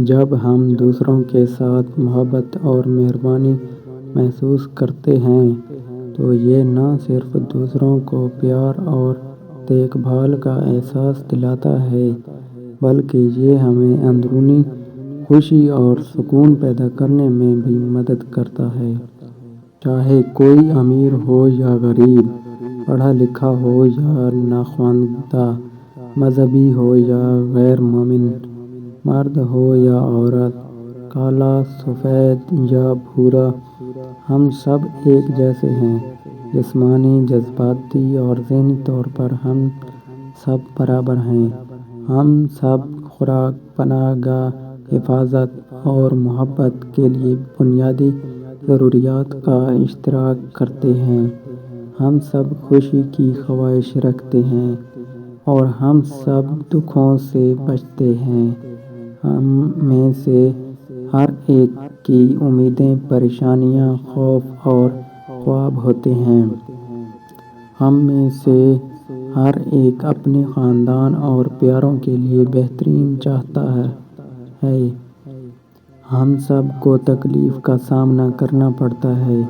جب ہم دوسروں کے ساتھ محبت اور مہربانی محسوس کرتے ہیں تو یہ نہ صرف دوسروں کو پیار اور دیکھ بھال کا احساس دلاتا ہے بلکہ یہ ہمیں اندرونی خوشی اور سکون پیدا کرنے میں بھی مدد کرتا ہے۔ چاہے کوئی امیر ہو یا غریب، پڑھا لکھا ہو یا ناخواندہ، مذہبی ہو یا غیر مومن، مرد ہو یا عورت، کالا، سفید یا بھورا، ہم سب ایک جیسے ہیں۔ جسمانی، جذباتی اور ذہنی طور پر ہم سب برابر ہیں۔ ہم سب خوراک، پناہ گاہ، حفاظت اور محبت کے لیے بنیادی ضروریات کا اشتراک کرتے ہیں۔ ہم سب خوشی کی خواہش رکھتے ہیں اور ہم سب دکھوں سے بچتے ہیں۔ ہم میں سے ہر ایک کی امیدیں، پریشانیاں، خوف اور خواب ہوتے ہیں۔ ہم میں سے ہر ایک اپنے خاندان اور پیاروں کے لیے بہترین چاہتا ہے۔ ہم سب کو تکلیف کا سامنا کرنا پڑتا ہے۔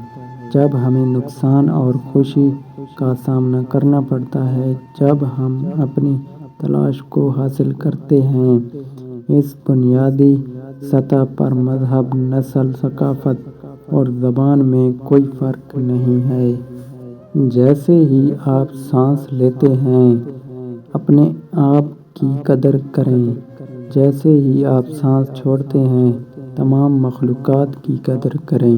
جب ہمیں نقصان اور خوشی کا سامنا کرنا پڑتا ہے، جب ہم اپنی تلاش کو حاصل کرتے ہیں۔ اس بنیادی سطح پر مذہب، نسل، ثقافت اور زبان میں کوئی فرق نہیں ہے۔ جیسے ہی آپ سانس لیتے ہیں، اپنے آپ کی قدر کریں۔ جیسے ہی آپ سانس چھوڑتے ہیں، تمام مخلوقات کی قدر کریں۔